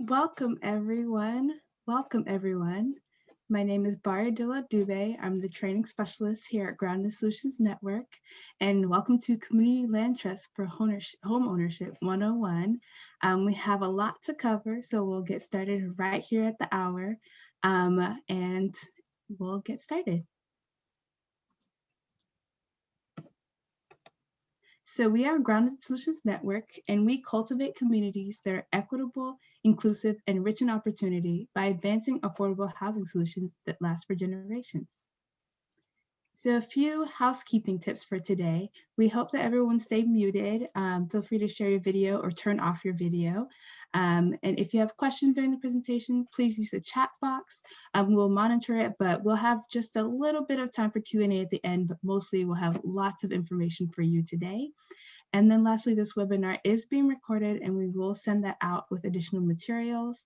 Welcome, everyone. Welcome, everyone. My name is Baradilla Dube. I'm the training specialist here at Grounded Solutions Network, and welcome to Community Land Trust for Homeownership 101. We have a lot to cover, so we'll get started right here at the hour, and we'll get started. So we are Grounded Solutions Network, and we cultivate communities that are equitable, inclusive, and rich in opportunity by advancing affordable housing solutions that last for generations. So a few housekeeping tips for today. We hope that everyone stay muted. Feel free to share your video or turn off your video. And if you have questions during the presentation, please use the chat box. We'll monitor it, but we'll have just a little bit of time for Q&A at the end, but mostly we'll have lots of information for you today. And then lastly, this webinar is being recorded and we will send that out with additional materials.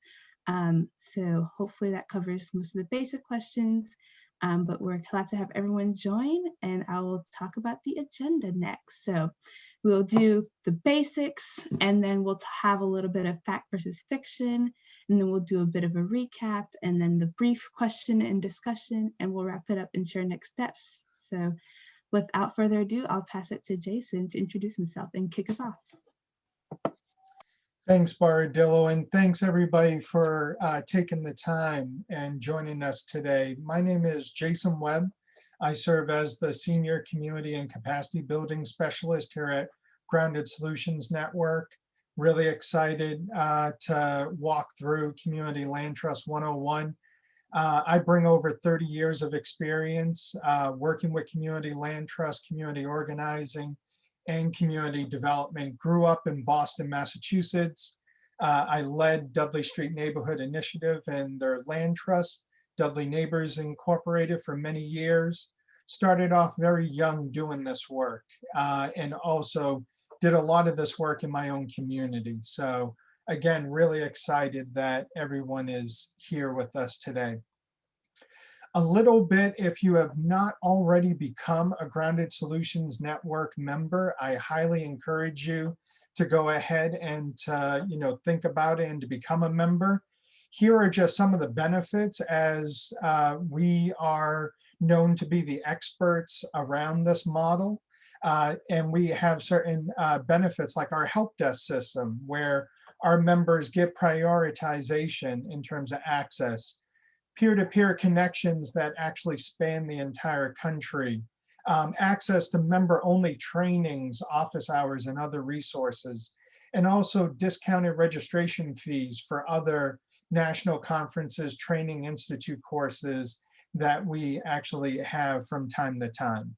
So hopefully that covers most of the basic questions. But we're glad to have everyone join, and I will talk about the agenda next. So we'll do the basics, and then we'll have a little bit of fact versus fiction, and then we'll do a bit of a recap, and then the brief question and discussion, and we'll wrap it up and share next steps. So without further ado, I'll pass it to Jason to introduce himself and kick us off. Thanks, Baradillo, and thanks everybody for taking the time and joining us today. My name is Jason Webb. I serve as the Senior Community and Capacity Building Specialist here at Grounded Solutions Network. Really excited to walk through Community Land Trust 101. I bring over 30 years of experience working with community land trust, community organizing, and community development. Grew up in Boston, Massachusetts. I led Dudley Street Neighborhood Initiative and their land trust, Dudley Neighbors Incorporated, for many years. Started off very young doing this work and also did a lot of this work in my own community. So again, really excited that everyone is here with us today. A little bit, if you have not already become a Grounded Solutions Network member, I highly encourage you to go ahead and think about it and to become a member. Here are just some of the benefits, as we are known to be the experts around this model. And we have certain benefits like our help desk system, where our members get prioritization in terms of access, peer-to-peer connections that actually span the entire country, access to member-only trainings, office hours, and other resources, and also discounted registration fees for other national conferences, training institute courses that we actually have from time to time.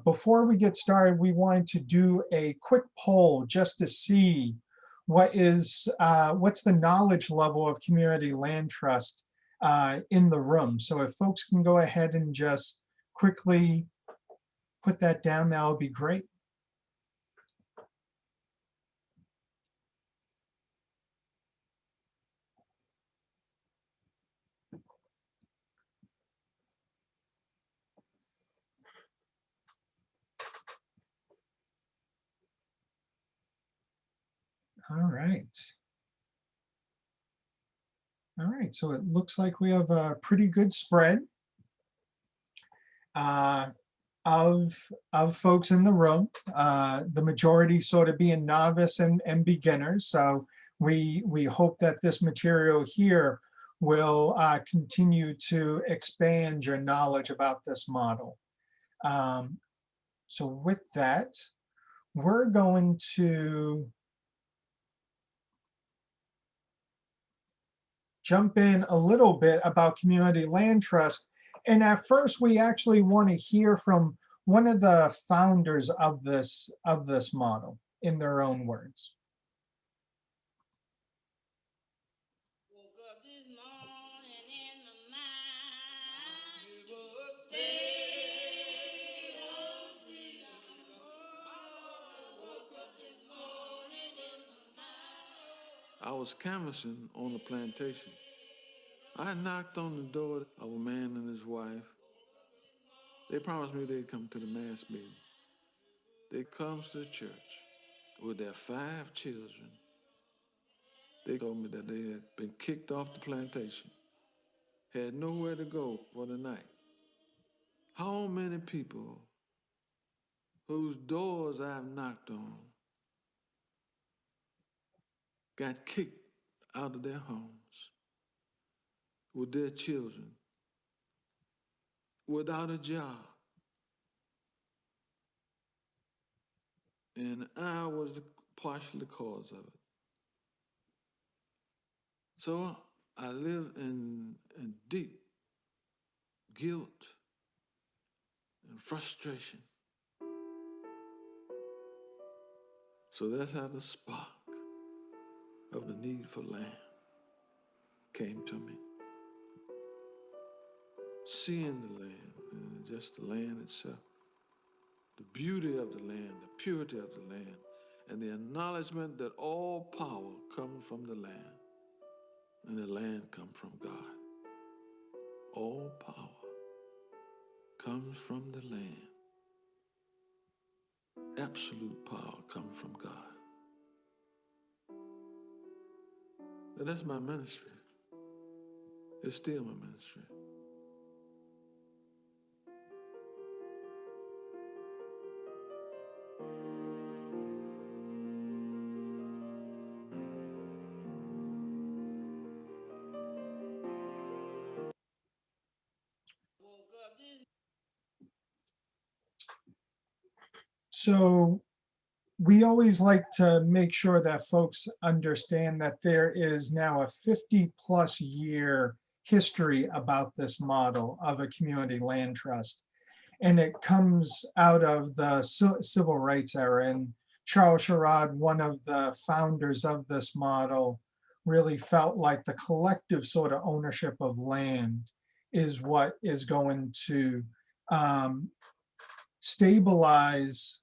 Before we get started, we wanted to do a quick poll just to see what's the knowledge level of community land trust in the room. So if folks can go ahead and just quickly put that down, that would be great. All right. All right, so it looks like we have a pretty good spread of folks in the room. The majority sort of being novice and beginners. So we hope that this material here will continue to expand your knowledge about this model. So with that, we're going to jump in a little bit about community land trust. And at first, we actually want to hear from one of the founders of this model in their own words. I was canvassing on the plantation. I knocked on the door of a man and his wife. They promised me they'd come to the mass meeting. They comes to the church with their 5 children They told me that they had been kicked off the plantation, had nowhere to go for the night. How many people whose doors I've knocked on got kicked out of their homes with their children, without a job? And I was partially the cause of it. So I lived in deep guilt and frustration. So that's how the spark of the need for land came to me. Seeing the land, and just the land itself, the beauty of the land, the purity of the land, and the acknowledgement that all power comes from the land, and the land comes from God. All power comes from the land. Absolute power comes from God. And that's my ministry. It's still my ministry. So we always like to make sure that folks understand that there is now a 50+ year history about this model of a community land trust. And it comes out of the civil rights era. And Charles Sherrod, one of the founders of this model, really felt like the collective sort of ownership of land is what is going to stabilize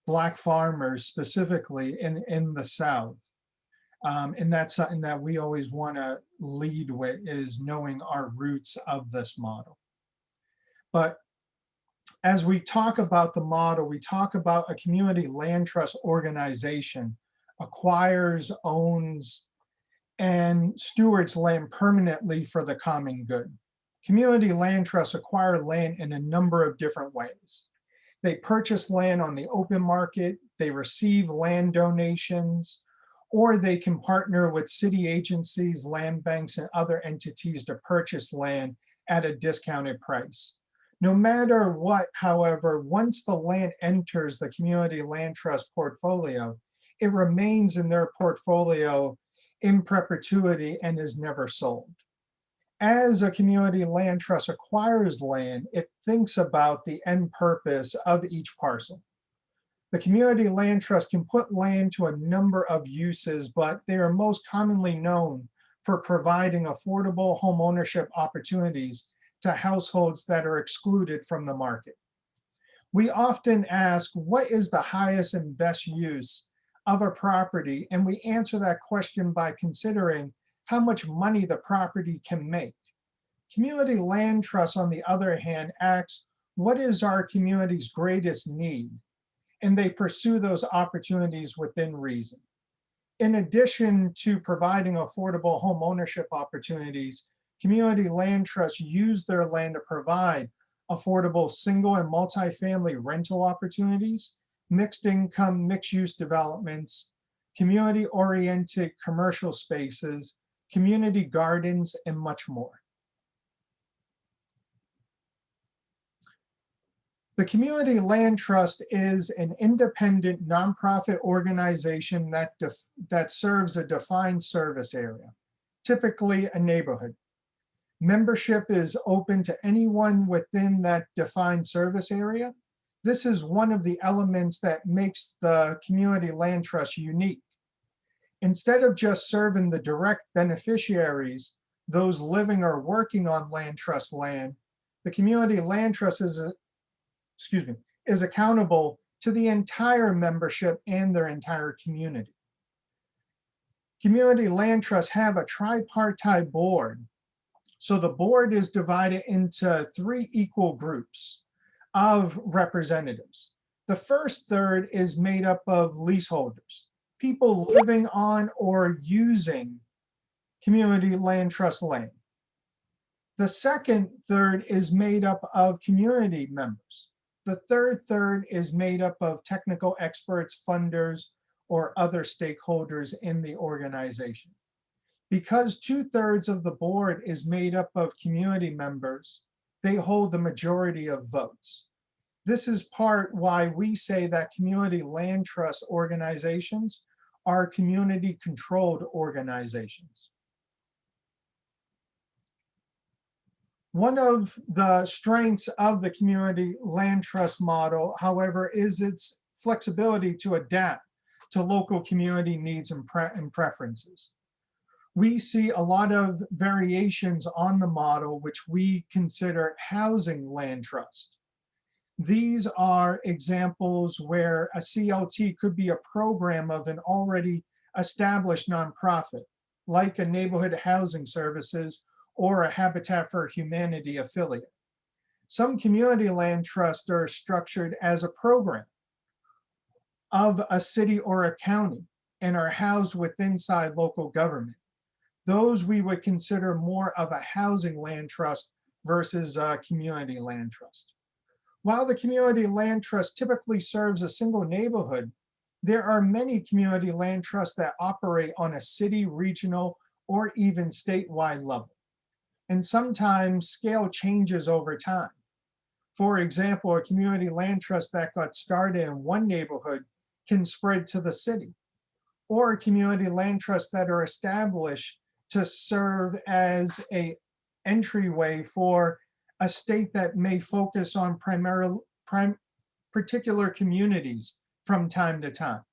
Black farmers specifically in the South. And that's something that we always want to lead with, is knowing our roots of this model. But as we talk about the model, we talk about a community land trust organization acquires, owns, and stewards land permanently for the common good. Community land trusts acquire land in a number of different ways. They purchase land on the open market, they receive land donations, or they can partner with city agencies, land banks, and other entities to purchase land at a discounted price. No matter what, however, once the land enters the community land trust portfolio, it remains in their portfolio in perpetuity and is never sold. As a community land trust acquires land, it thinks about the end purpose of each parcel. The community land trust can put land to a number of uses, but they are most commonly known for providing affordable homeownership opportunities to households that are excluded from the market. We often ask, what is the highest and best use of a property? And we answer that question by considering how much money the property can make. Community land trust, on the other hand, asks, what is our community's greatest need? And they pursue those opportunities within reason. In addition to providing affordable home ownership opportunities, community land trusts use their land to provide affordable single and multifamily rental opportunities, mixed income, mixed use developments, community-oriented commercial spaces, community gardens, and much more. The Community Land Trust is an independent nonprofit organization that serves a defined service area, typically a neighborhood. Membership is open to anyone within that defined service area. This is one of the elements that makes the Community Land Trust unique. Instead of just serving the direct beneficiaries, those living or working on land trust land, the Community Land Trust is accountable to the entire membership and their entire community. Community land trusts have a tripartite board. So the board is divided into 3 equal groups of representatives. The first third is made up of leaseholders, people living on or using community land trust land. The second third is made up of community members. The third is made up of technical experts, funders, or other stakeholders in the organization. Because 2/3 of the board is made up of community members, they hold the majority of votes. This is part why we say that community land trust organizations are community controlled organizations. One of the strengths of the community land trust model, however, is its flexibility to adapt to local community needs and preferences. We see a lot of variations on the model, which we consider housing land trust. These are examples where a CLT could be a program of an already established nonprofit, like a neighborhood housing services or a Habitat for Humanity affiliate. Some community land trusts are structured as a program of a city or a county and are housed within local government. Those we would consider more of a housing land trust versus a community land trust. While the community land trust typically serves a single neighborhood, there are many community land trusts that operate on a city, regional, or even statewide level. And sometimes scale changes over time. For example, a community land trust that got started in one neighborhood can spread to the city, or community land trusts that are established to serve as an entryway for a state that may focus on particular communities from time to time.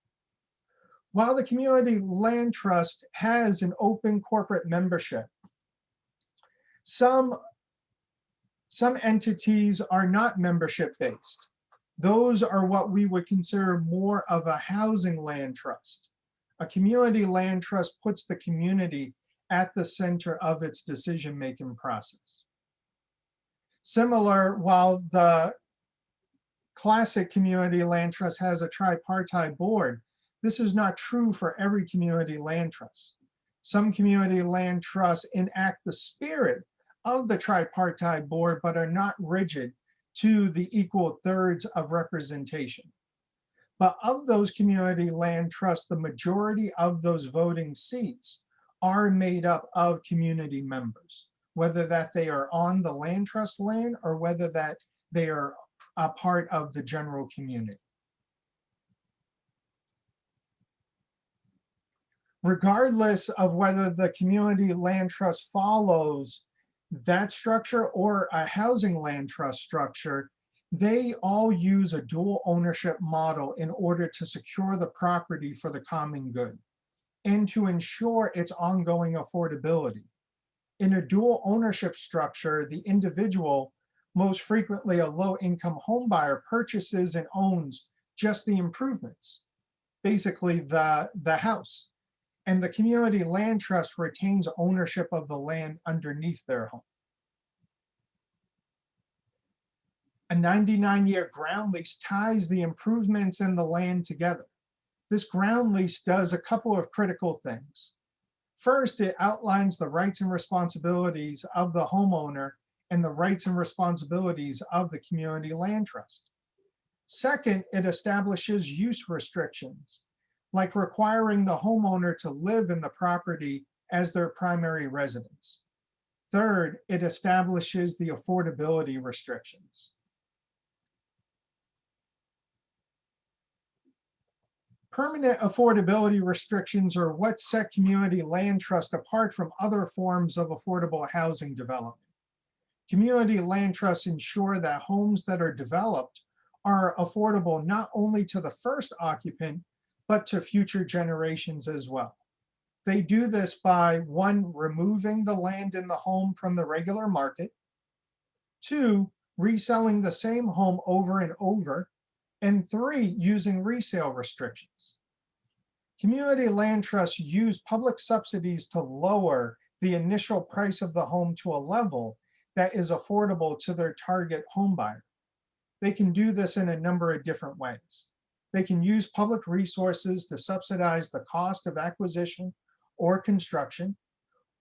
While the community land trust has an open corporate membership, some entities are not membership based. Those are what we would consider more of a housing land trust. A community land trust puts the community at the center of its decision-making process. Similar, while the classic community land trust has a tripartite board, this is not true for every community land trust. Some community land trusts enact the spirit of the tripartite board, but are not rigid to the equal thirds of representation. But of those community land trusts, the majority of those voting seats are made up of community members, whether that they are on the land trust land or whether that they are a part of the general community. Regardless of whether the community land trust follows that structure or a housing land trust structure, they all use a dual ownership model in order to secure the property for the common good and to ensure its ongoing affordability. In a dual ownership structure, the individual, most frequently a low-income homebuyer, purchases and owns just the improvements, basically the house. And the community land trust retains ownership of the land underneath their home. A 99-year ground lease ties the improvements and the land together. This ground lease does a couple of critical things. First, it outlines the rights and responsibilities of the homeowner and the rights and responsibilities of the community land trust. Second, it establishes use restrictions, like requiring the homeowner to live in the property as their primary residence. Third, it establishes the affordability restrictions. Permanent affordability restrictions are what set community land trust apart from other forms of affordable housing development. Community land trusts ensure that homes that are developed are affordable not only to the first occupant, but to future generations as well. They do this by, one, removing the land in the home from the regular market, two, reselling the same home over and over, and three, using resale restrictions. Community land trusts use public subsidies to lower the initial price of the home to a level that is affordable to their target home buyer. They can do this in a number of different ways. They can use public resources to subsidize the cost of acquisition or construction,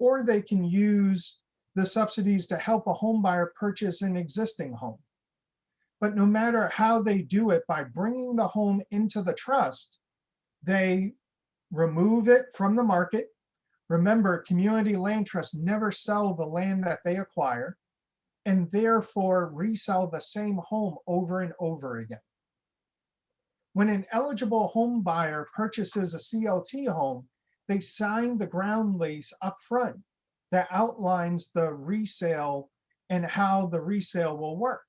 or they can use the subsidies to help a home buyer purchase an existing home. But no matter how they do it, by bringing the home into the trust, they remove it from the market. Remember, community land trusts never sell the land that they acquire, and therefore resell the same home over and over again. When an eligible home buyer purchases a CLT home, they sign the ground lease up front that outlines the resale and how the resale will work,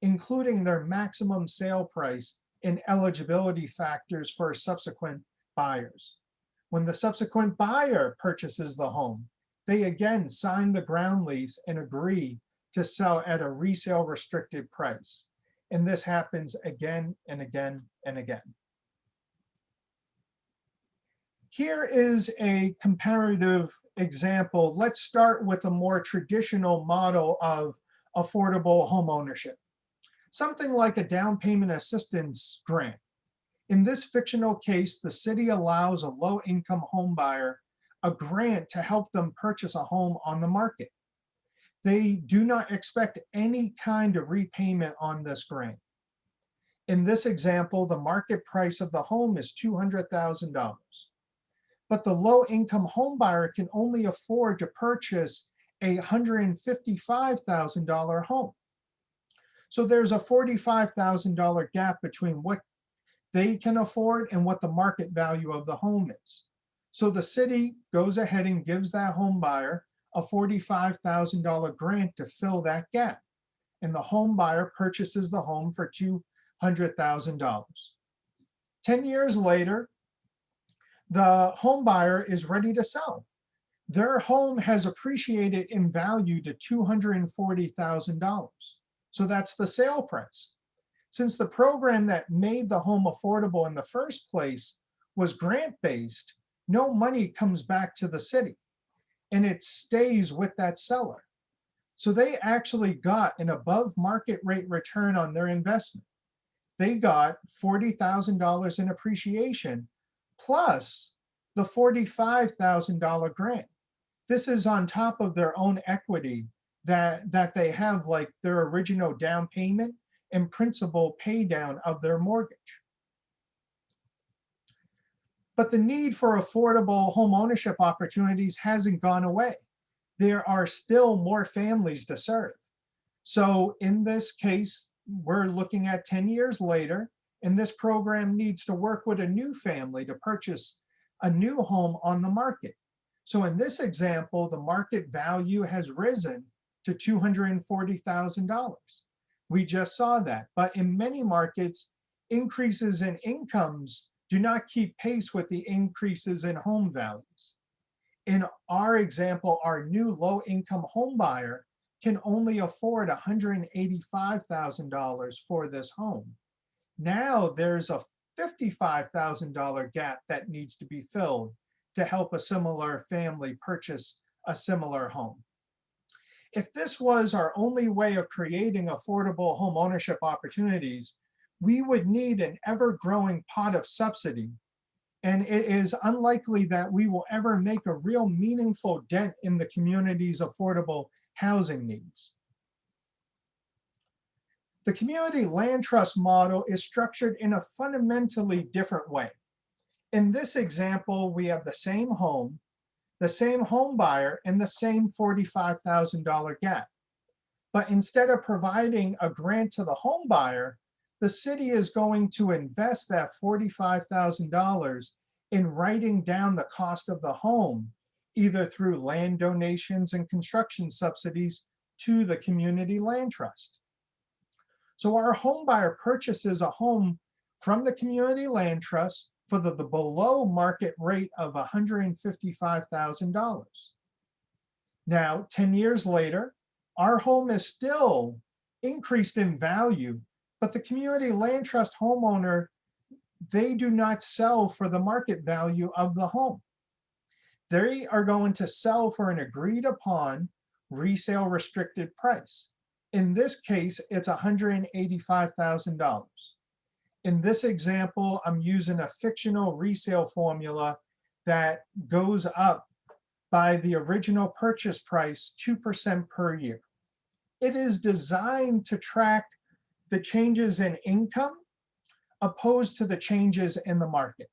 including their maximum sale price and eligibility factors for subsequent buyers. When the subsequent buyer purchases the home, they again sign the ground lease and agree to sell at a resale restricted price. And this happens again and again and again. Here is a comparative example. Let's start with a more traditional model of affordable home ownership, something like a down payment assistance grant. In this fictional case, the city allows a low-income home buyer a grant to help them purchase a home on the market. They do not expect any kind of repayment on this grant. In this example, the market price of the home is $200,000. But the low-income home buyer can only afford to purchase a $155,000 home. So there's a $45,000 gap between what they can afford and what the market value of the home is. So the city goes ahead and gives that home buyer a $45,000 grant to fill that gap. And the home buyer purchases the home for $200,000. 10 years later, the home buyer is ready to sell. Their home has appreciated in value to $240,000. So that's the sale price. Since the program that made the home affordable in the first place was grant-based, no money comes back to the city, and it stays with that seller. So they actually got an above market rate return on their investment. They got $40,000 in appreciation plus the $45,000 grant. This is on top of their own equity that they have, like their original down payment and principal pay down of their mortgage. But the need for affordable home ownership opportunities hasn't gone away. There are still more families to serve. So in this case, we're looking at 10 years later, and this program needs to work with a new family to purchase a new home on the market. So in this example, the market value has risen to $240,000. We just saw that. But in many markets, increases in incomes do not keep pace with the increases in home values. In our example, our new low-income home buyer can only afford $185,000 for this home. Now there's a $55,000 gap that needs to be filled to help a similar family purchase a similar home. If this was our only way of creating affordable home ownership opportunities, we would need an ever-growing pot of subsidy, and it is unlikely that we will ever make a real meaningful dent in the community's affordable housing needs. The community land trust model is structured in a fundamentally different way. In this example, we have the same home buyer, and the same $45,000 gap. But instead of providing a grant to the home buyer, the city is going to invest that $45,000 in writing down the cost of the home, either through land donations and construction subsidies to the community land trust. So our home buyer purchases a home from the community land trust for the below market rate of $155,000. Now, 10 years later, our home is still increased in value, but the community land trust homeowner, they do not sell for the market value of the home. They are going to sell for an agreed upon resale restricted price. In this case, it's $185,000. In this example, I'm using a fictional resale formula that goes up by the original purchase price 2% per year. It is designed to track the changes in income opposed to the changes in the market.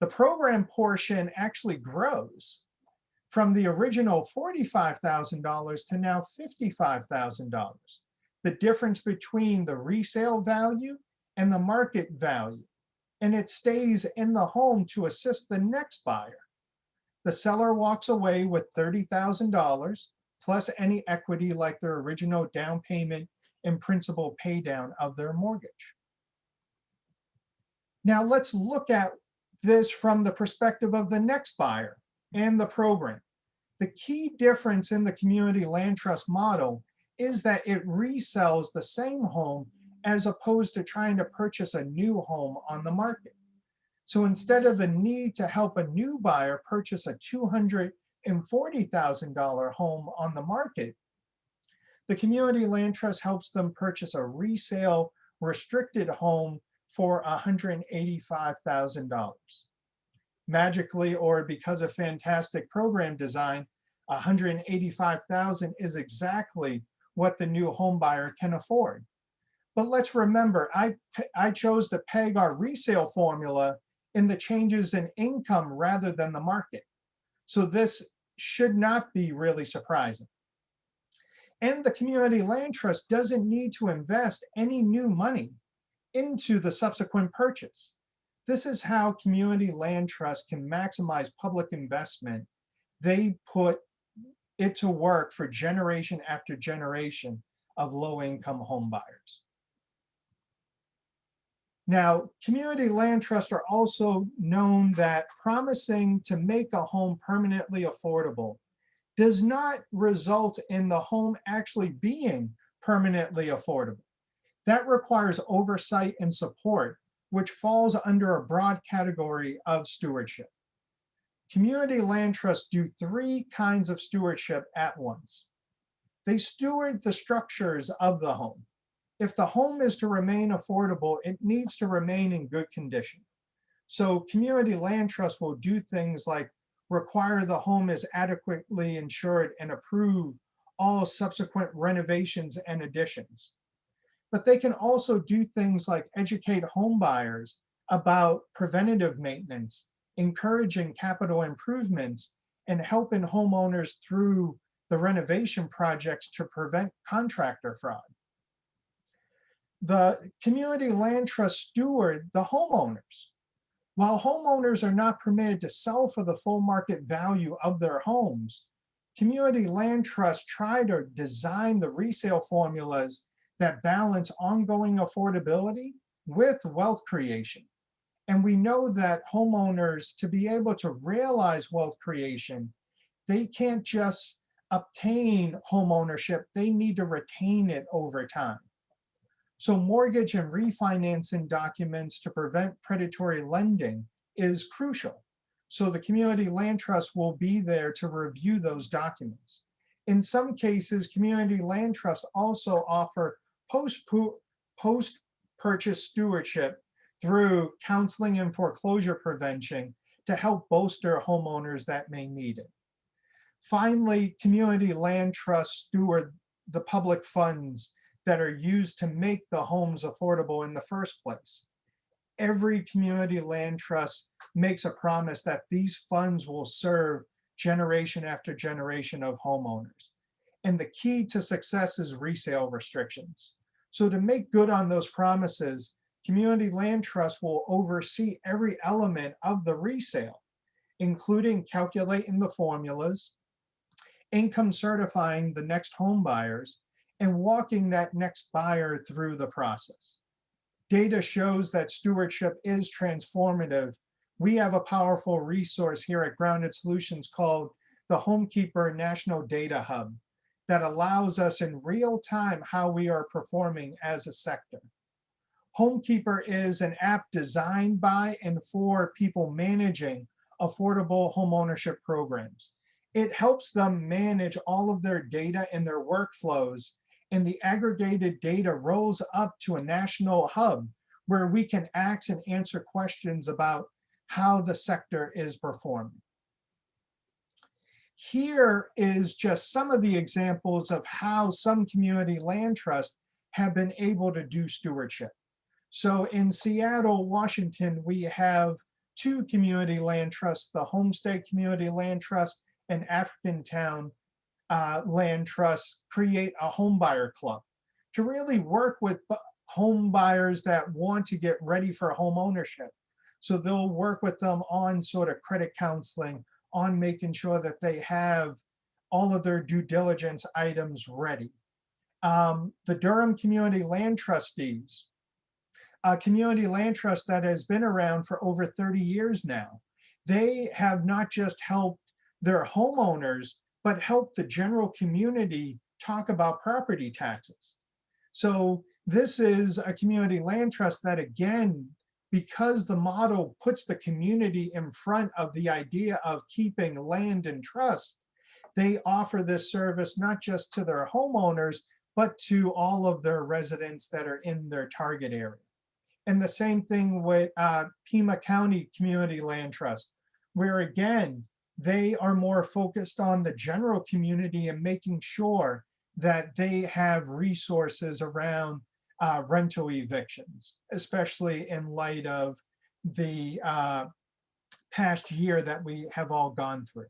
The program portion actually grows from the original $45,000 to now $55,000. The difference between the resale value and the market value, and it stays in the home to assist the next buyer. The seller walks away with $30,000 plus any equity like their original down payment and principal pay down of their mortgage. Now let's look at this from the perspective of the next buyer and the program. The key difference in the community land trust model is that it resells the same home as opposed to trying to purchase a new home on the market. So instead of the need to help a new buyer purchase a $240,000 home on the market, the community land trust helps them purchase a resale restricted home for $185,000. Magically, or because of fantastic program design, $185,000 is exactly what the new home buyer can afford. But let's remember, I chose to peg our resale formula in the changes in income rather than the market. So this should not be really surprising. And the community land trust doesn't need to invest any new money into the subsequent purchase. This is how community land trust can maximize public investment. They put it to work for generation after generation of low-income home buyers. Now, community land trusts are also known that promising to make a home permanently affordable does not result in the home actually being permanently affordable. That requires oversight and support, which falls under a broad category of stewardship. Community land trusts do three kinds of stewardship at once. They steward the structures of the home. If the home is to remain affordable, it needs to remain in good condition. So community land trust will do things like require the home is adequately insured and approve all subsequent renovations and additions. But they can also do things like educate home buyers about preventative maintenance, encouraging capital improvements, and helping homeowners through the renovation projects to prevent contractor fraud. The community land trust steward the homeowners. While homeowners are not permitted to sell for the full market value of their homes, community land trusts try to design the resale formulas that balance ongoing affordability with wealth creation. And we know that homeowners, to be able to realize wealth creation, they can't just obtain home ownership, they need to retain it over time. So mortgage and refinancing documents to prevent predatory lending is crucial. So the community land trust will be there to review those documents. In some cases, community land trusts also offer post-purchase stewardship through counseling and foreclosure prevention to help bolster homeowners that may need it. Finally, community land trusts steward the public funds that are used to make the homes affordable in the first place. Every community land trust makes a promise that these funds will serve generation after generation of homeowners. And the key to success is resale restrictions. So to make good on those promises, community land trust will oversee every element of the resale, including calculating the formulas, income certifying the next home buyers, and walking that next buyer through the process. Data shows that stewardship is transformative. We have a powerful resource here at Grounded Solutions called the Homekeeper National Data Hub that allows us in real time how we are performing as a sector. Homekeeper is an app designed by and for people managing affordable homeownership programs. It helps them manage all of their data and their workflows, and the aggregated data rolls up to a national hub where we can ask and answer questions about how the sector is performing. Here is just some of the examples of how some community land trusts have been able to do stewardship. So in Seattle, Washington, we have two community land trusts, the Homestead Community Land Trust and Africantown Land Trust, create a home buyer club to really work with home buyers that want to get ready for home ownership. So they'll work with them on sort of credit counseling, on making sure that they have all of their due diligence items ready. The Durham Community Land Trustees, a community land trust that has been around for over 30 years now. They have not just helped their homeowners, but helped the general community talk about property taxes. So this is a community land trust that, again, because the model puts the community in front of the idea of keeping land in trust, they offer this service not just to their homeowners, but to all of their residents that are in their target area. And the same thing with Pima County Community Land Trust, where again, they are more focused on the general community and making sure that they have resources around rental evictions, especially in light of the past year that we have all gone through.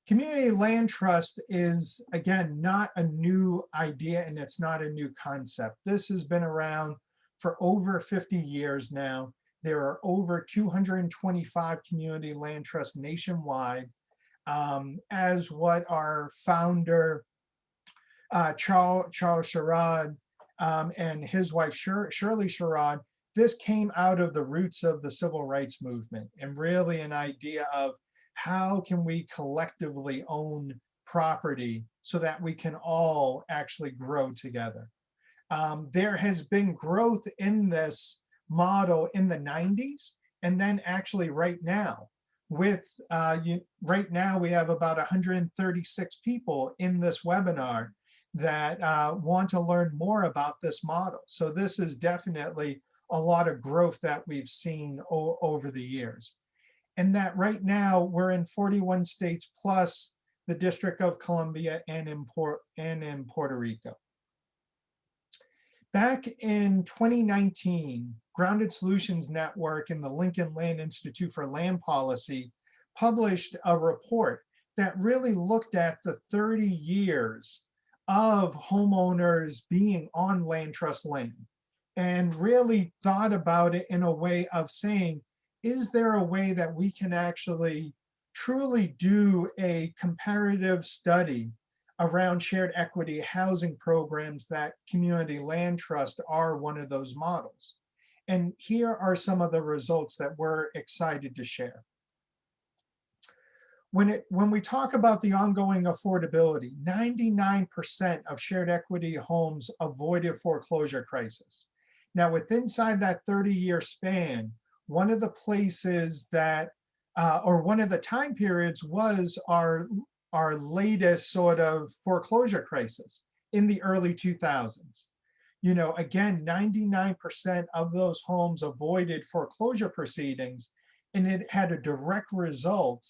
Community land trust is, again, not a new idea and it's not a new concept. This has been around for over 50 years now. There are over 225 community land trusts nationwide. As what our founder, Charles Sherrod, and his wife, Shirley Sherrod, this came out of the roots of the civil rights movement and really an idea of how can we collectively own property so that we can all actually grow together. There has been growth in this model in the 90s, and then actually right now, with right now we have about 136 people in this webinar that want to learn more about this model. So this is definitely a lot of growth that we've seen over the years. And that right now we're in 41 states plus the District of Columbia and in Puerto Rico. Back in 2019, Grounded Solutions Network and the Lincoln Land Institute for Land Policy published a report that really looked at the 30 years of homeowners being on land trust land and really thought about it in a way of saying, is there a way that we can actually truly do a comparative study around shared equity housing programs that community land trust are one of those models? And here are some of the results that we're excited to share. When we talk about the ongoing affordability, 99% of shared equity homes avoided foreclosure crisis. Now, inside that 30-year span, one of the places that, or one of the time periods was our latest sort of foreclosure crisis in the early 2000s. You know, again, 99% of those homes avoided foreclosure proceedings, and it had a direct result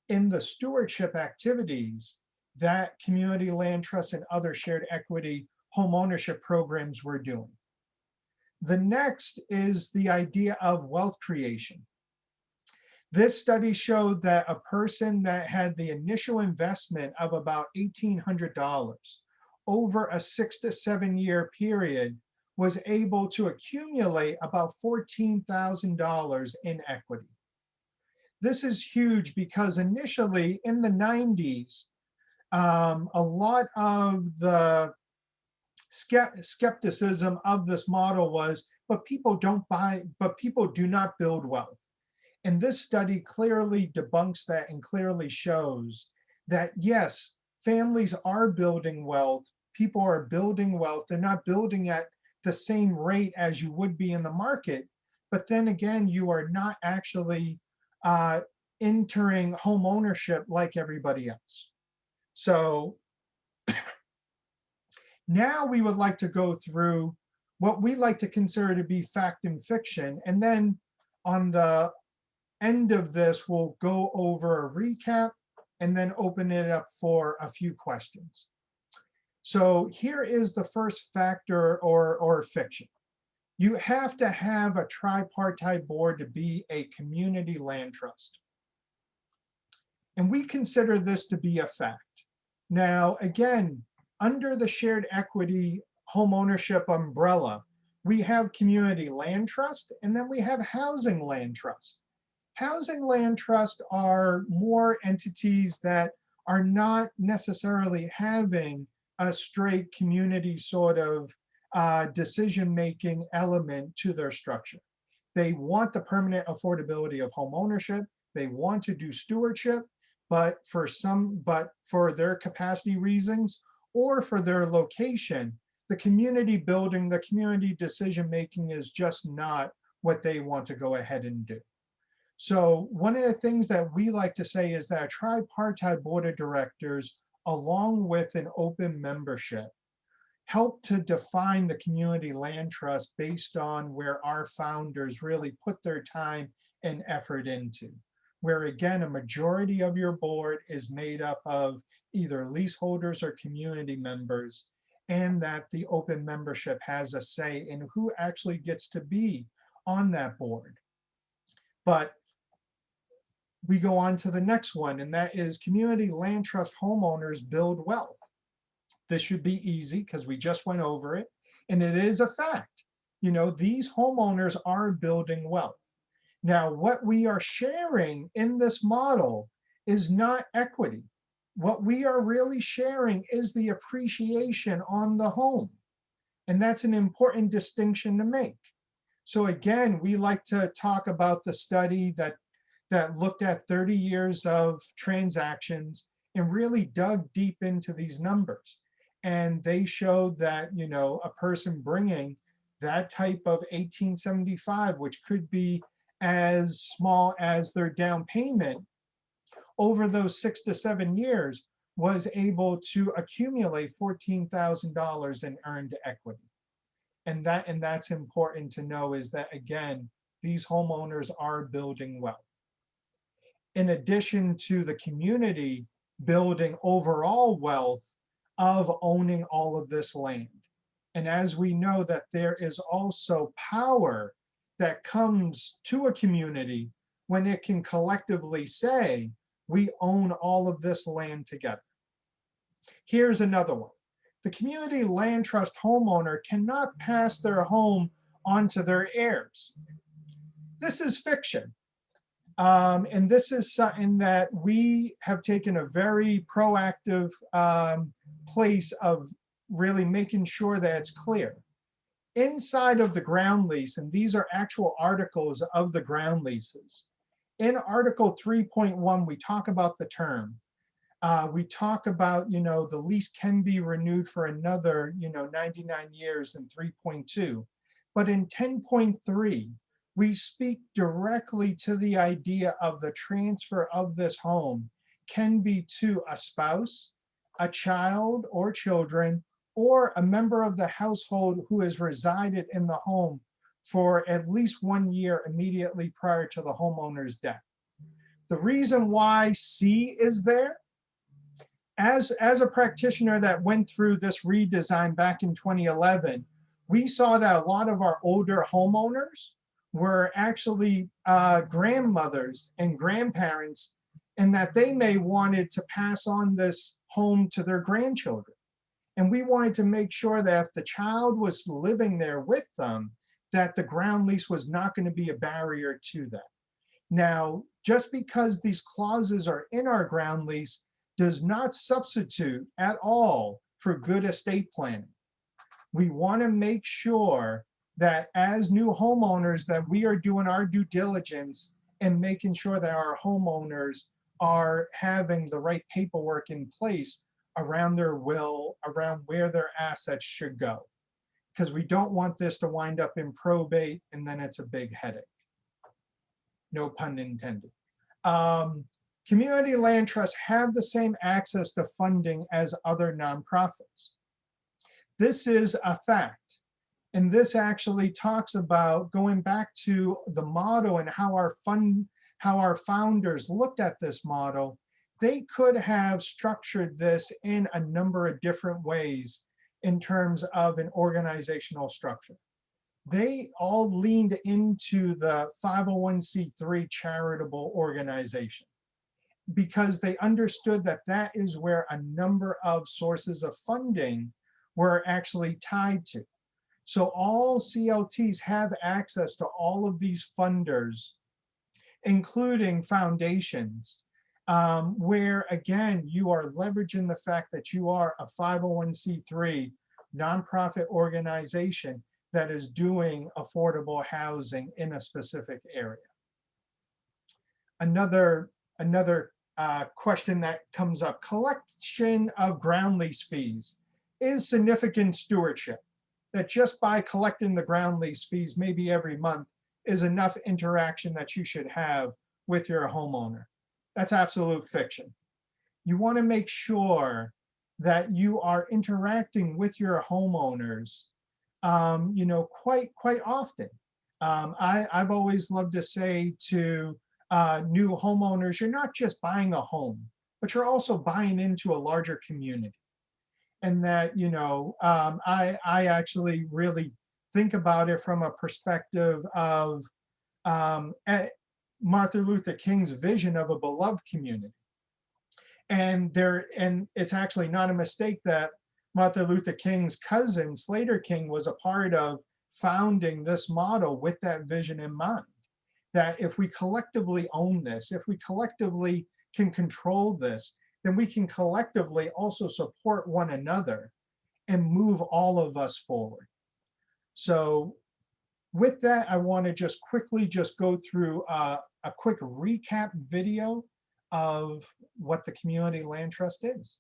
in the stewardship activities that community land trusts and other shared equity home ownership programs were doing. The next is the idea of wealth creation. This study showed that a person that had the initial investment of about $1,800 over a 6 to 7 year period was able to accumulate about $14,000 in equity. This is huge because initially in the 90s, a lot of the skepticism of this model was, but people do not build wealth. And this study clearly debunks that and clearly shows that yes, families are building wealth, people are building wealth, they're not building at the same rate as you would be in the market, but then again, you are not actually entering home ownership like everybody else. So now we would like to go through what we like to consider to be fact and fiction. And then on the end of this, we'll go over a recap and then open it up for a few questions. So here is the first factor or fiction. You have to have a tripartite board to be a community land trust. And we consider this to be a fact. Now, again, under the shared equity home ownership umbrella, we have community land trust, and then we have housing land trust. Housing land trust are more entities that are not necessarily having a straight community sort of decision-making element to their structure. They want the permanent affordability of home ownership. They want to do stewardship, but for their capacity reasons or for their location, the community building, the community decision-making is just not what they want to go ahead and do. So one of the things that we like to say is that a tripartite board of directors, along with an open membership, help to define the community land trust based on where our founders really put their time and effort into. Where again, a majority of your board is made up of either leaseholders or community members, and that the open membership has a say in who actually gets to be on that board. But we go on to the next one, and that is community land trust homeowners build wealth. This should be easy because we just went over it, and it is a fact. You know, these homeowners are building wealth. Now, what we are sharing in this model is not equity. What we are really sharing is the appreciation on the home. And that's an important distinction to make. So again, we like to talk about the study that looked at 30 years of transactions and really dug deep into these numbers. And they showed that, you know, a person bringing that type of 1875, which could be as small as their down payment, over those 6 to 7 years, was able to accumulate $14,000 in earned equity. And that's important to know, is that, again, these homeowners are building wealth. In addition to the community building overall wealth of owning all of this land. And as we know that there is also power that comes to a community when it can collectively say, we own all of this land together. Here's another one. The community land trust homeowner cannot pass their home onto their heirs. This is fiction. And this is something that we have taken a very proactive place of really making sure that it's clear. Inside of the ground lease, and these are actual articles of the ground leases. In Article 3.1, we talk about the term. We talk about, you know, the lease can be renewed for another, you know, 99 years in 3.2. But in 10.3, we speak directly to the idea of the transfer of this home can be to a spouse, a child or children, or a member of the household who has resided in the home for at least 1 year immediately prior to the homeowner's death. The reason why C is there, as a practitioner that went through this redesign back in 2011, we saw that a lot of our older homeowners were actually grandmothers and grandparents, and that they may wanted to pass on this home to their grandchildren. And we wanted to make sure that if the child was living there with them, that the ground lease was not going to be a barrier to that. Now, just because these clauses are in our ground lease does not substitute at all for good estate planning. We want to make sure that as new homeowners that we are doing our due diligence and making sure that our homeowners are having the right paperwork in place around their will, around where their assets should go. Because we don't want this to wind up in probate and then it's a big headache. No pun intended. Community land trusts have the same access to funding as other nonprofits. This is a fact. And this actually talks about going back to the motto and how how our founders looked at this model, they could have structured this in a number of different ways in terms of an organizational structure. They all leaned into the 501c3 charitable organization because they understood that that is where a number of sources of funding were actually tied to. So all CLTs have access to all of these funders, including foundations, where again, you are leveraging the fact that you are a 501c3 nonprofit organization that is doing affordable housing in a specific area. Another question that comes up, collection of ground lease fees is significant stewardship, that just by collecting the ground lease fees maybe every month is enough interaction that you should have with your homeowner. That's absolute fiction. You want to make sure that you are interacting with your homeowners, quite often. I've always loved to say to new homeowners, you're not just buying a home, but you're also buying into a larger community. And that, I actually really think about it from a perspective of Martin Luther King's vision of a beloved community. And it's actually not a mistake that Martin Luther King's cousin, Slater King, was a part of founding this model with that vision in mind. That if we collectively own this, if we collectively can control this, then we can collectively also support one another and move all of us forward. So with that, I want to just quickly go through a quick recap video of what the Community Land Trust is.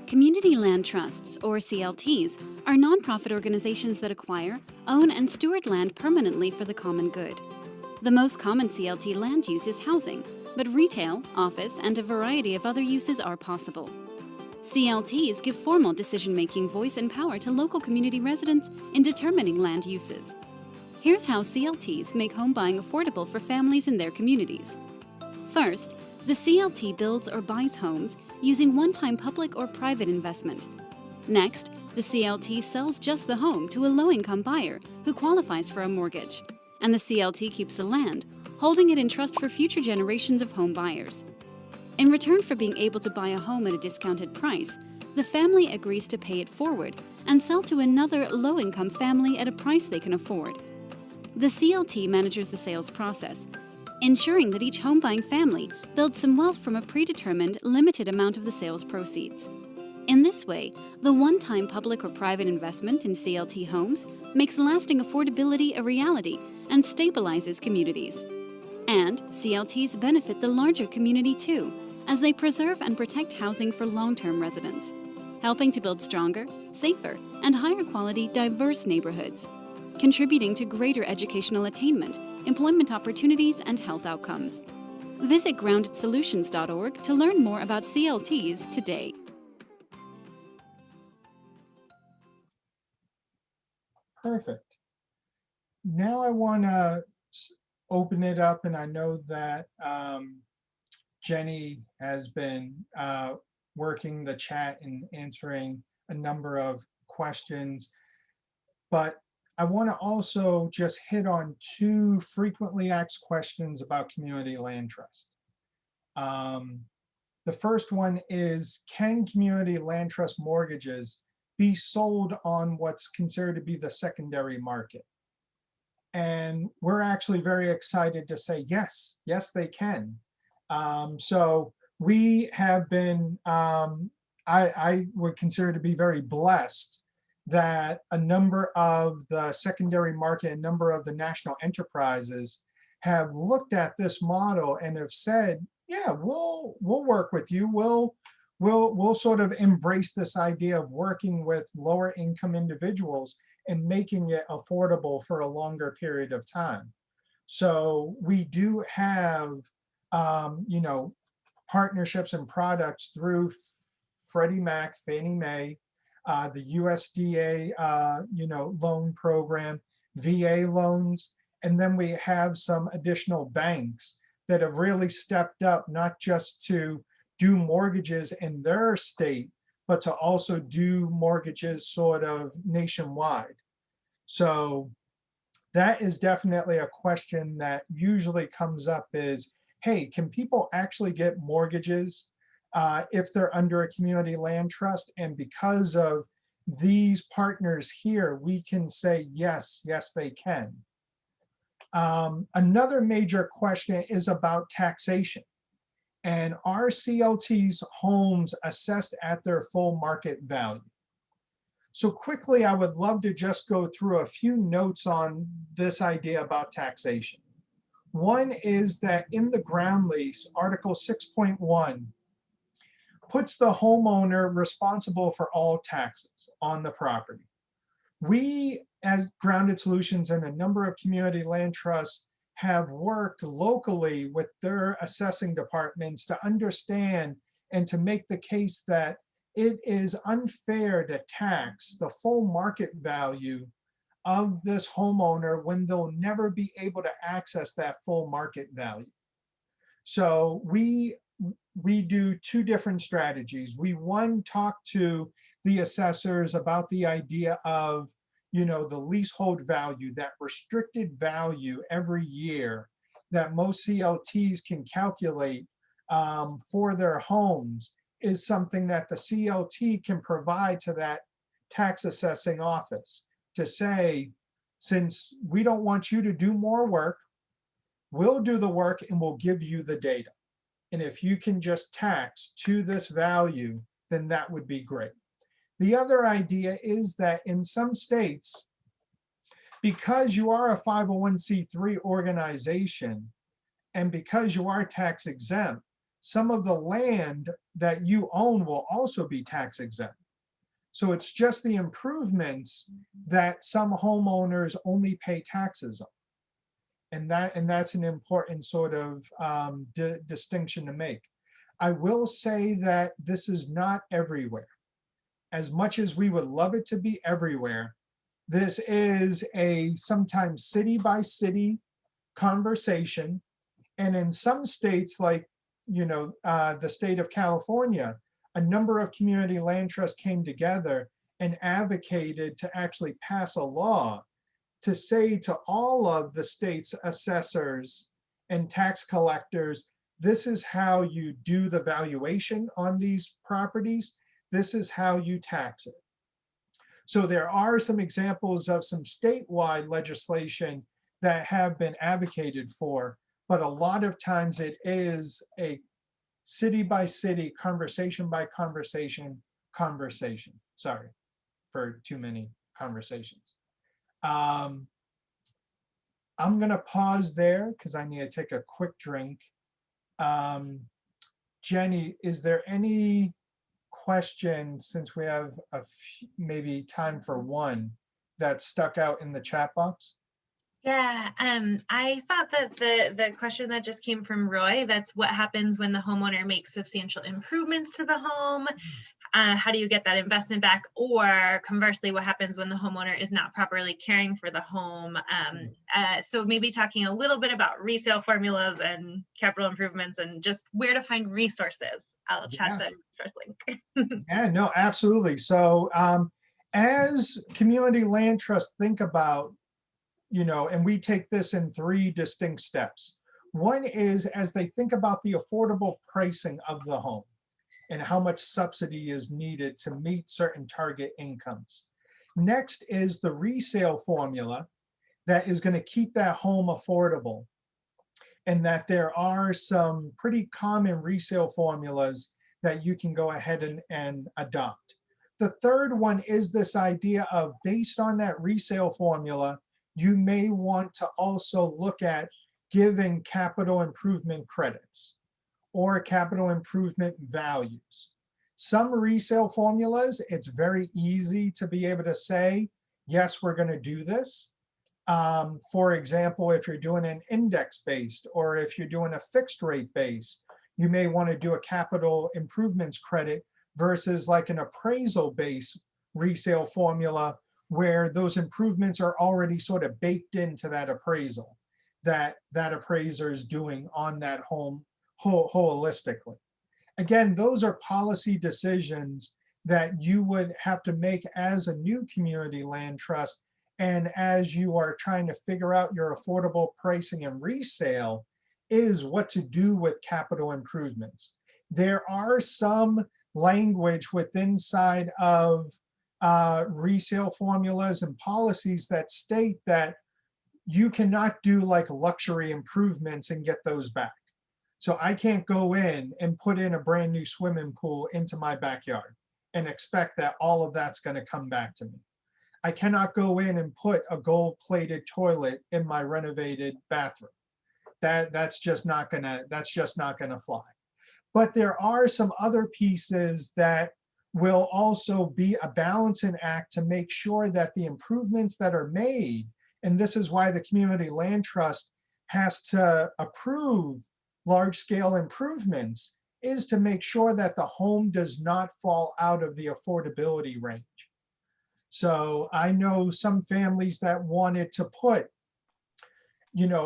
Community land trusts, or CLTs, are nonprofit organizations that acquire, own, and steward land permanently for the common good. The most common CLT land use is housing, but retail, office, and a variety of other uses are possible. CLTs give formal decision-making voice and power to local community residents in determining land uses. Here's how CLTs make home buying affordable for families in their communities. First, the CLT builds or buys homes using one-time public or private investment. Next, the CLT sells just the home to a low-income buyer who qualifies for a mortgage, and the CLT keeps the land, holding it in trust for future generations of home buyers. In return for being able to buy a home at a discounted price, the family agrees to pay it forward and sell to another low-income family at a price they can afford. The CLT manages the sales process, ensuring that each home-buying family builds some wealth from a predetermined, limited amount of the sales proceeds. In this way, the one-time public or private investment in CLT homes makes lasting affordability a reality and stabilizes communities. And CLTs benefit the larger community too, as they preserve and protect housing for long-term residents, helping to build stronger, safer, and higher quality diverse neighborhoods, contributing to greater educational attainment, employment opportunities, and health outcomes. Visit groundedsolutions.org to learn more about CLTs today. Perfect. Now I want to open it up, and I know that Jenny has been working the chat and answering a number of questions, but I want to also just hit on two frequently asked questions about community land trust. The first one is, can community land trust mortgages be sold on what's considered to be the secondary market? And we're actually very excited to say yes, they can. So we have been, I would consider to be very blessed that a number of the secondary market, a number of the national enterprises have looked at this model and have said, yeah, we'll work with you. We'll sort of embrace this idea of working with lower income individuals and making it affordable for a longer period of time. So we do have, partnerships and products through Freddie Mac, Fannie Mae, the USDA, loan program, VA loans, and then we have some additional banks that have really stepped up, not just to do mortgages in their state, but to also do mortgages sort of nationwide. So that is definitely a question that usually comes up is, hey, can people actually get mortgages if they're under a community land trust? And because of these partners here, we can say, yes, yes, they can. Another major question is about taxation. And are CLTs homes assessed at their full market value? So quickly, I would love to just go through a few notes on this idea about taxation. One is that in the ground lease, Article 6.1 puts the homeowner responsible for all taxes on the property. We, as Grounded Solutions and a number of community land trusts, have worked locally with their assessing departments to understand and to make the case that it is unfair to tax the full market value of this homeowner when they'll never be able to access that full market value. So we do two different strategies. We, one, talk to the assessors about the idea of, the leasehold value, that restricted value every year that most CLTs can calculate for their homes is something that the CLT can provide to that tax assessing office to say, since we don't want you to do more work, we'll do the work and we'll give you the data. And if you can just tax to this value, then that would be great. The other idea is that in some states, because you are a 501c3 organization, and because you are tax exempt, some of the land that you own will also be tax exempt. So it's just the improvements that some homeowners only pay taxes on. And that's an important sort of distinction to make. I will say that this is not everywhere. As much as we would love it to be everywhere, this is a sometimes city by city conversation. And in some states, like the state of California, a number of community land trusts came together and advocated to actually pass a law to say to all of the state's assessors and tax collectors, this is how you do the valuation on these properties. This is how you tax it. So there are some examples of some statewide legislation that have been advocated for, but a lot of times it is a city by city, conversation by conversation. Sorry for too many conversations. I'm gonna pause there because I need to take a quick drink. Jenny, is there any question, since we have maybe time for one, that stuck out in the chat box? Yeah, I thought that the question that just came from Roy, that's what happens when the homeowner makes substantial improvements to the home. How do you get that investment back? Or conversely, what happens when the homeowner is not properly caring for the home? So maybe talking a little bit about resale formulas and capital improvements and just where to find resources. I'll chat the resource link. Yeah, no, absolutely. So as community land trusts think about, and we take this in 3 distinct steps. One is as they think about the affordable pricing of the home and how much subsidy is needed to meet certain target incomes. Next is the resale formula that is going to keep that home affordable, and that there are some pretty common resale formulas that you can go ahead and adopt. The third one is this idea of, based on that resale formula, you may want to also look at giving capital improvement credits or capital improvement values. Some resale formulas, it's very easy to be able to say, yes, we're going to do this. For example, if you're doing an index-based or if you're doing a fixed rate base, you may want to do a capital improvements credit versus like an appraisal base resale formula where those improvements are already sort of baked into that appraisal that that appraiser is doing on that home holistically. Again, those are policy decisions that you would have to make as a new community land trust, and as you are trying to figure out your affordable pricing and resale, is what to do with capital improvements. There are some language within side of resale formulas and policies that state that you cannot do like luxury improvements and get those back. So I can't go in and put in a brand new swimming pool into my backyard and expect that all of that's going to come back to me. I cannot go in and put a gold-plated toilet in my renovated bathroom. That's just not gonna fly. But there are some other pieces that will also be a balancing act to make sure that the improvements that are made, and this is why the Community Land Trust has to approve large-scale improvements, is to make sure that the home does not fall out of the affordability range. So I know some families that wanted to put,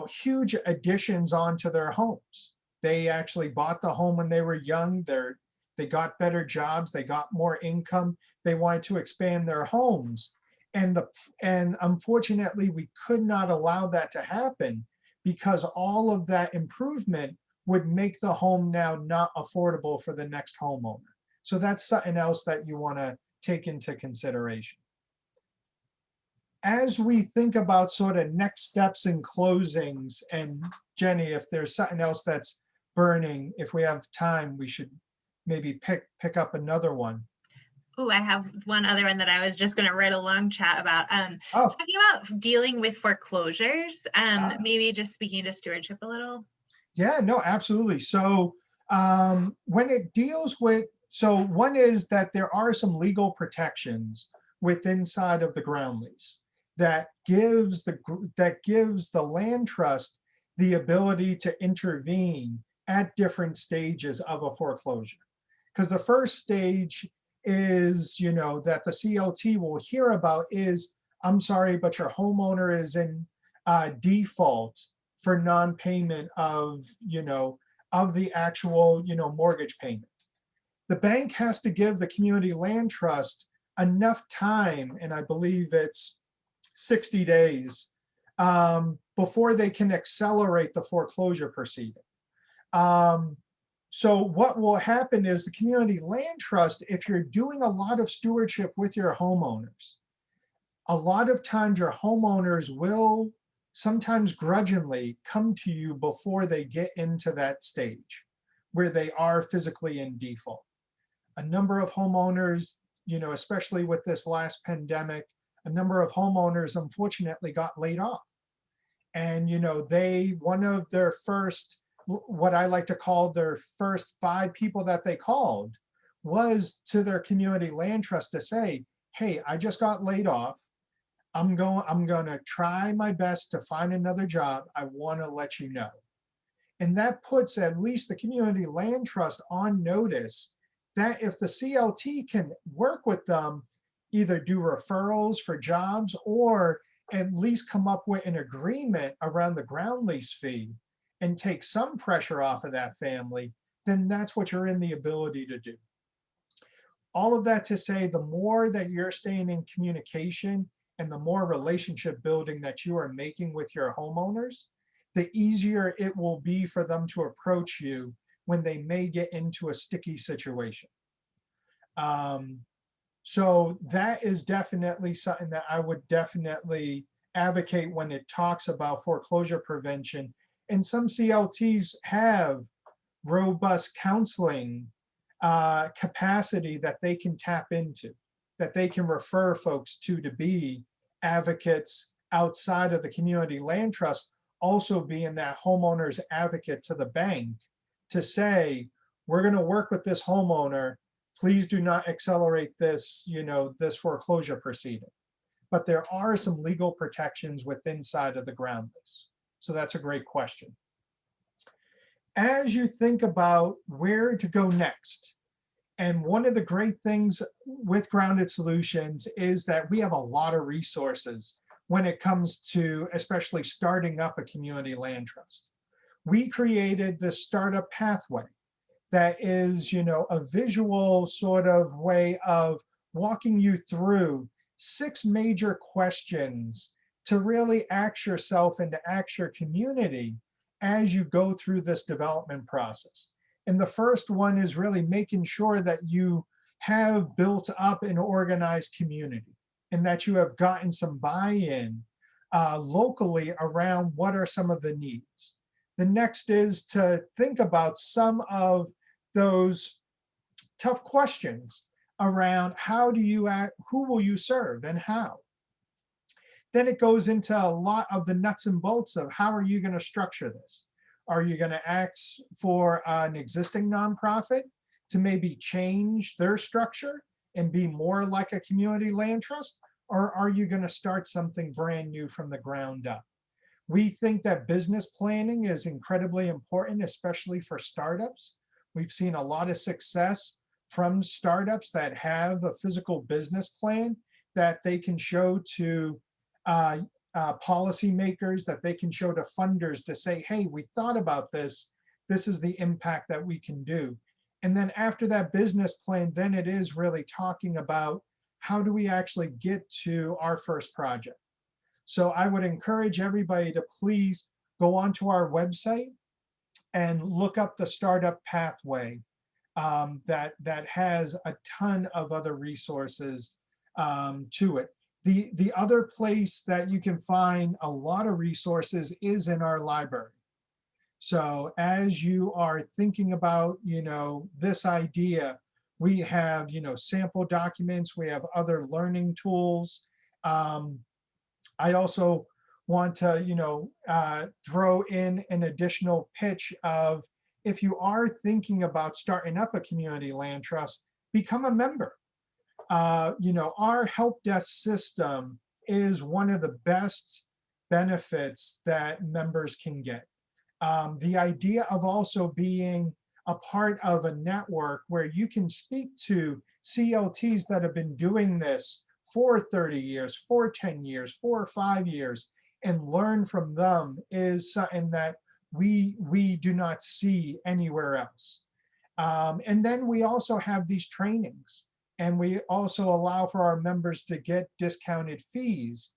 huge additions onto their homes. They actually bought the home when they were young. They got better jobs. They got more income. They wanted to expand their homes. And unfortunately, we could not allow that to happen because all of that improvement would make the home now not affordable for the next homeowner. So that's something else that you want to take into consideration. As we think about sort of next steps and closings, and Jenny, if there's something else that's burning, if we have time, we should maybe pick up another one. Oh, I have one other one that I was just going to write a long chat about. Talking about dealing with foreclosures, maybe just speaking to stewardship a little. Yeah, no, absolutely. So when it deals with, so one is that there are some legal protections within inside of the ground lease that gives the land trust the ability to intervene at different stages of a foreclosure. Because the first stage is, that the CLT will hear about is, I'm sorry, but your homeowner is in default for non-payment of the actual, mortgage payment. The bank has to give the community land trust enough time, and I believe it's 60 days, before they can accelerate the foreclosure proceeding. So what will happen is the community land trust, if you're doing a lot of stewardship with your homeowners, a lot of times your homeowners will sometimes grudgingly come to you before they get into that stage where they are physically in default. A number of homeowners, especially with this last pandemic, a number of homeowners unfortunately got laid off. And, one of their first, what I like to call their first 5 people that they called was to their community land trust to say, hey, I just got laid off. I'm going to try my best to find another job. I want to let you know. And that puts at least the community land trust on notice that if the CLT can work with them, either do referrals for jobs or at least come up with an agreement around the ground lease fee and take some pressure off of that family, then that's what you're in the ability to do. All of that to say, the more that you're staying in communication and the more relationship building that you are making with your homeowners, the easier it will be for them to approach you when they may get into a sticky situation. So that is definitely something that I would definitely advocate when it talks about foreclosure prevention. And some CLTs have robust counseling capacity that they can tap into, that they can refer folks to be advocates outside of the community land trust, also being that homeowner's advocate to the bank to say, we're going to work with this homeowner. Please do not accelerate this, this foreclosure proceeding. But there are some legal protections within inside of the ground lease. So that's a great question. As you think about where to go next, And one of the great things with Grounded Solutions is that we have a lot of resources when it comes to especially starting up a community land trust. We created the startup pathway that is, a visual sort of way of walking you through 6 major questions to really ask yourself and to ask your community as you go through this development process. And the first one is really making sure that you have built up an organized community and that you have gotten some buy-in locally around what are some of the needs. The next is to think about some of those tough questions around how do you act, who will you serve and how. Then it goes into a lot of the nuts and bolts of how are you going to structure this? Are you going to ask for an existing nonprofit to maybe change their structure and be more like a community land trust? Or are you going to start something brand new from the ground up? We think that business planning is incredibly important, especially for startups. We've seen a lot of success from startups that have a physical business plan that they can show to policymakers, that they can show to funders to say, hey, we thought about this. This is the impact that we can do. And then after that business plan, then it is really talking about how do we actually get to our first project. So I would encourage everybody to please go onto our website and look up the startup pathway that has a ton of other resources to it. The other place that you can find a lot of resources is in our library. So as you are thinking about, this idea, we have, sample documents, we have other learning tools. I also want to, throw in an additional pitch of if you are thinking about starting up a community land trust, become a member. Our help desk system is one of the best benefits that members can get. The idea of also being a part of a network where you can speak to CLTs that have been doing this for 30 years, for 10 years, 4 or 5 years, and learn from them is something that we do not see anywhere else. And then we also have these trainings, and we also allow for our members to get discounted fees.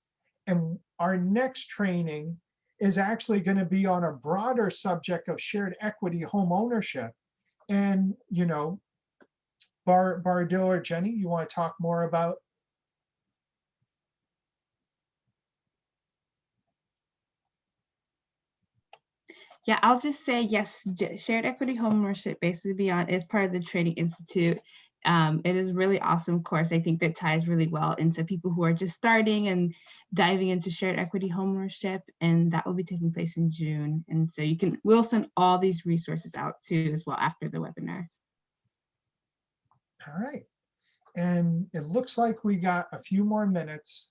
And our next training is actually going to be on a broader subject of shared equity home ownership. And, Bardil or Jenny, you want to talk more about? Yeah, I'll just say yes, shared equity homeownership basically beyond is part of the Training Institute. It is a really awesome course. I think that ties really well into people who are just starting and diving into shared equity homeownership, and that will be taking place in June. And so we'll send all these resources out too as well after the webinar. All right. And it looks like we got a few more minutes.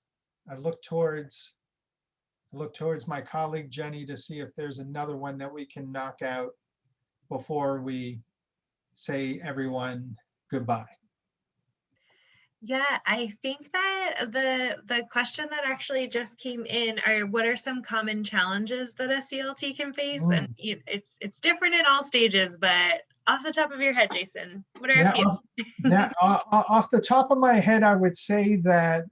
I look towards my colleague Jenny to see if there's another one that we can knock out before we say everyone goodbye. Yeah, I think that the question that actually just came in are what are some common challenges that a CLT can face? And it's different in all stages, but off the top of your head, Jason, what are a few? Off the top of my head, I would say that,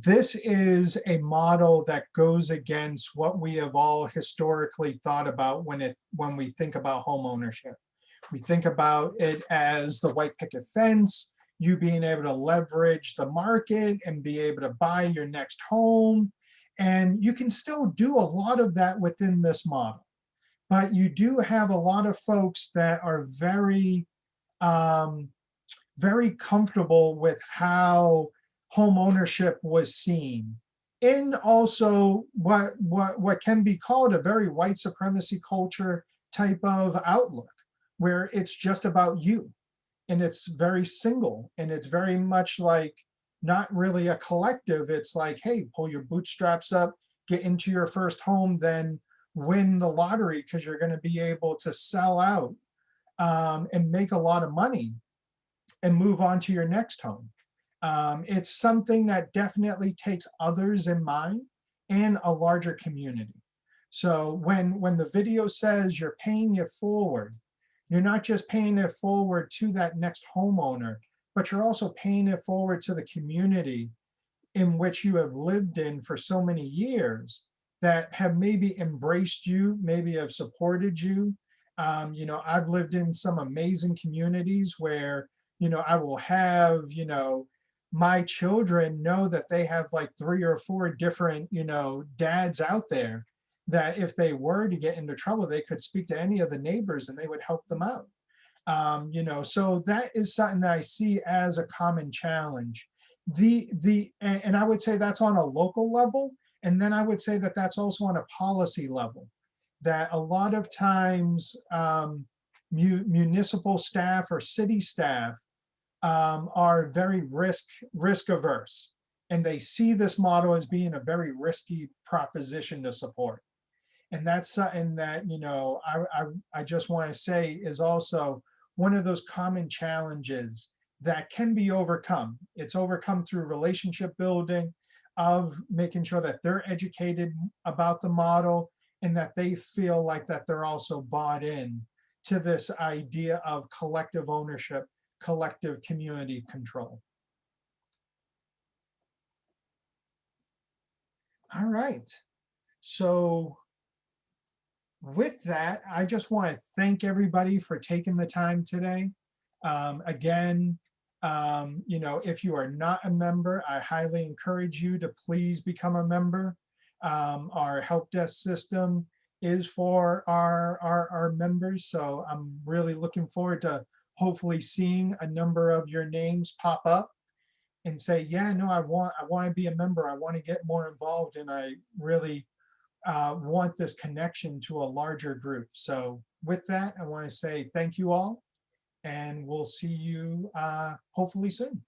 this is a model that goes against what we have all historically thought about when we think about home ownership. We think about it as the white picket fence, you being able to leverage the market and be able to buy your next home. And you can still do a lot of that within this model. But you do have a lot of folks that are very, very comfortable with how home ownership was seen in also what can be called a very white supremacy culture type of outlook, where it's just about you and it's very single and it's very much like not really a collective. It's like, hey, pull your bootstraps up, get into your first home, then win the lottery because you're going to be able to sell out and make a lot of money and move on to your next home. It's something that definitely takes others in mind and a larger community. So when the video says you're paying it forward, you're not just paying it forward to that next homeowner, but you're also paying it forward to the community in which you have lived in for so many years that have maybe embraced you, maybe have supported you. You know, I've lived in some amazing communities where, you know, I will have, you know, my children know that they have like 3 or 4 different, you know, dads out there that if they were to get into trouble, they could speak to any of the neighbors and they would help them out. You know, so that is something that I see as a common challenge. And I would say that's on a local level, and then I would say that that's also on a policy level. That a lot of times municipal staff or city staff are very risk averse, and they see this model as being a very risky proposition to support. And that's something that, you know, I just want to say is also one of those common challenges that can be overcome. It's overcome through relationship building, of making sure that they're educated about the model and that they feel like that they're also bought in to this idea of collective ownership, collective community control. All right. So with that, I just want to thank everybody for taking the time today. Again, you know, if you are not a member, I highly encourage you to please become a member. Our help desk system is for our members, so I'm really looking forward to hopefully seeing a number of your names pop up and say, yeah, no, I want to be a member. I want to get more involved, and I really want this connection to a larger group. So with that, I want to say thank you all, and we'll see you hopefully soon.